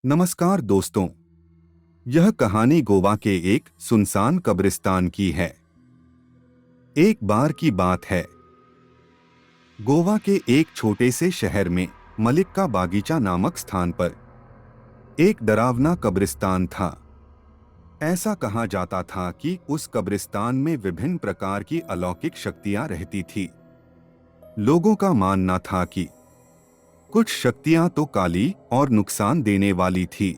नमस्कार दोस्तों। यह कहानी गोवा के एक सुनसान कब्रिस्तान की है। एक बार की बात है, गोवा के एक छोटे से शहर में मलिक का बागीचा नामक स्थान पर एक डरावना कब्रिस्तान था। ऐसा कहा जाता था कि उस कब्रिस्तान में विभिन्न प्रकार की अलौकिक शक्तियां रहती थी। लोगों का मानना था कि कुछ शक्तियां तो काली और नुकसान देने वाली थी,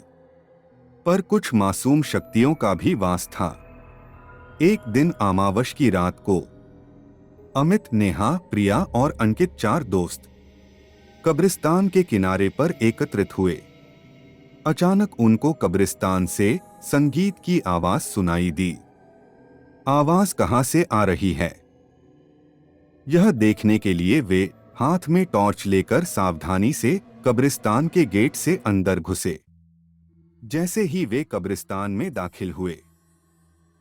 पर कुछ मासूम शक्तियों का भी वास था। एक दिन अमावस की रात को अमित, नेहा, प्रिया और अंकित, चार दोस्त कब्रिस्तान के किनारे पर एकत्रित हुए। अचानक उनको कब्रिस्तान से संगीत की आवाज सुनाई दी। आवाज कहां से आ रही है, यह देखने के लिए वे हाथ में टॉर्च लेकर सावधानी से कब्रिस्तान के गेट से अंदर घुसे। जैसे ही वे कब्रिस्तान में दाखिल हुए,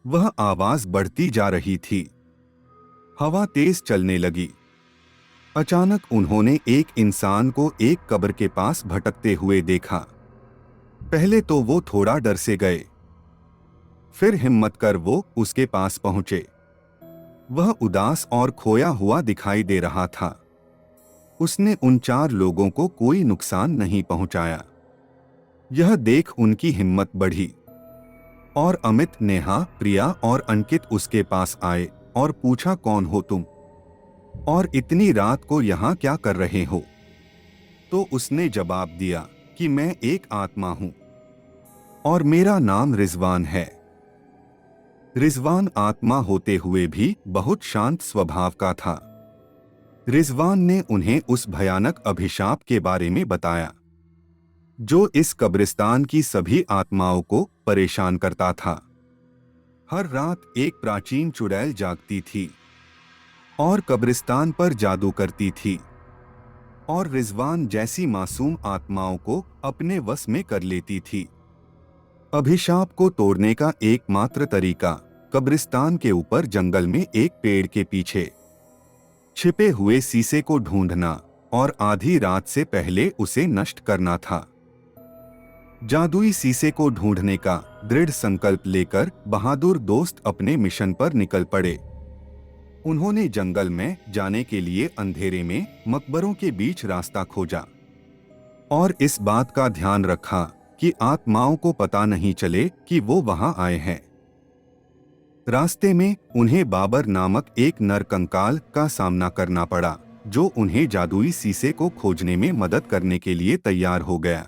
वह आवाज बढ़ती जा रही थी। हवा तेज चलने लगी। अचानक उन्होंने एक इंसान को एक कब्र के पास भटकते हुए देखा। पहले तो वो थोड़ा डर से गए, फिर हिम्मत कर वो उसके पास पहुंचे। वह उदास और खोया हुआ दिखाई दे रहा था। उसने उन चार लोगों को कोई नुकसान नहीं पहुंचाया। यह देख उनकी हिम्मत बढ़ी और अमित, नेहा, प्रिया और अंकित उसके पास आए और पूछा, कौन हो तुम और इतनी रात को यहाँ क्या कर रहे हो? तो उसने जवाब दिया कि मैं एक आत्मा हूँ और मेरा नाम रिजवान है। रिजवान आत्मा होते हुए भी बहुत शांत स्वभाव का था। रिजवान ने उन्हें उस भयानक अभिशाप के बारे में बताया जो इस कब्रिस्तान की सभी आत्माओं को परेशान करता था। हर रात एक प्राचीन चुड़ैल जागती थी और कब्रिस्तान पर जादू करती थी और रिजवान जैसी मासूम आत्माओं को अपने वश में कर लेती थी। अभिशाप को तोड़ने का एकमात्र तरीका कब्रिस्तान के ऊपर जंगल में एक पेड़ के पीछे छिपे हुए शीशे को ढूंढना और आधी रात से पहले उसे नष्ट करना था। जादुई शीशे को ढूंढने का दृढ़ संकल्प लेकर बहादुर दोस्त अपने मिशन पर निकल पड़े। उन्होंने जंगल में जाने के लिए अंधेरे में मकबरों के बीच रास्ता खोजा और इस बात का ध्यान रखा कि आत्माओं को पता नहीं चले कि वो वहां आए हैं। रास्ते में उन्हें बाबर नामक एक नर कंकाल का सामना करना पड़ा, जो उन्हें जादुई शीशे को खोजने में मदद करने के लिए तैयार हो गया।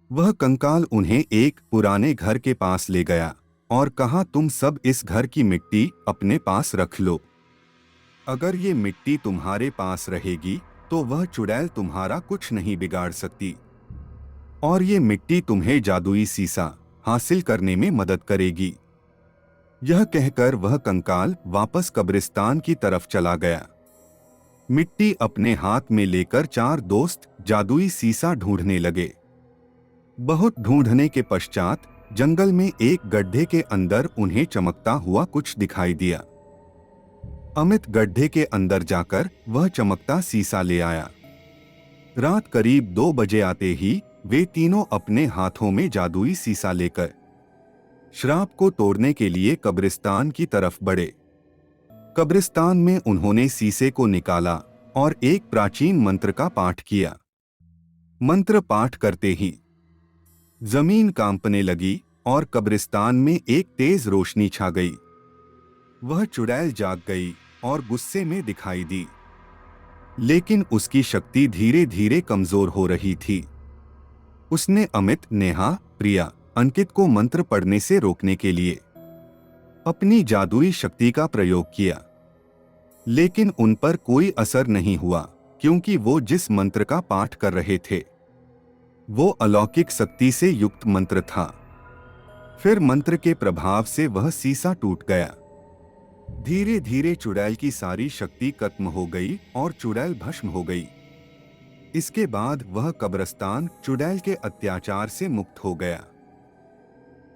वह कंकाल उन्हें एक पुराने घर के पास ले गया और कहा, तुम सब इस घर की मिट्टी अपने पास रख लो। अगर ये मिट्टी तुम्हारे पास रहेगी तो वह चुड़ैल तुम्हारा कुछ नहीं बिगाड़ सकती और ये मिट्टी तुम्हें जादुई शीशा हासिल करने में मदद करेगी। यह कहकर वह कंकाल वापस कब्रिस्तान की तरफ चला गया। मिट्टी अपने हाथ में लेकर चार दोस्त जादुई शीशा ढूंढने लगे। बहुत ढूंढने के पश्चात जंगल में एक गड्ढे के अंदर उन्हें चमकता हुआ कुछ दिखाई दिया। अमित गड्ढे के अंदर जाकर वह चमकता शीशा ले आया। रात करीब 2 बजे आते ही वे तीनों अपने हाथों में जादुई शीशा लेकर श्राप को तोड़ने के लिए कब्रिस्तान की तरफ बढ़े। कब्रिस्तान में उन्होंने शीशे को निकाला और एक प्राचीन मंत्र का पाठ किया। मंत्र पाठ करते ही जमीन कांपने लगी और कब्रिस्तान में एक तेज रोशनी छा गई। वह चुड़ैल जाग गई और गुस्से में दिखाई दी, लेकिन उसकी शक्ति धीरे धीरे कमजोर हो रही थी। उसने अमित, नेहा, प्रिया, अंकित को मंत्र पढ़ने से रोकने के लिए अपनी जादुई शक्ति का प्रयोग किया, लेकिन उन पर कोई असर नहीं हुआ क्योंकि वो जिस मंत्र का पाठ कर रहे थे वो अलौकिक शक्ति से युक्त मंत्र था। फिर मंत्र के प्रभाव से वह शीशा टूट गया। धीरे धीरे चुड़ैल की सारी शक्ति खत्म हो गई और चुड़ैल भस्म हो गई। इसके बाद वह कब्रिस्तान चुड़ैल के अत्याचार से मुक्त हो गया।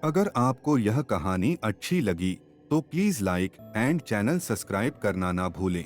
अगर आपको यह कहानी अच्छी लगी तो please like and channel subscribe करना ना भूलें।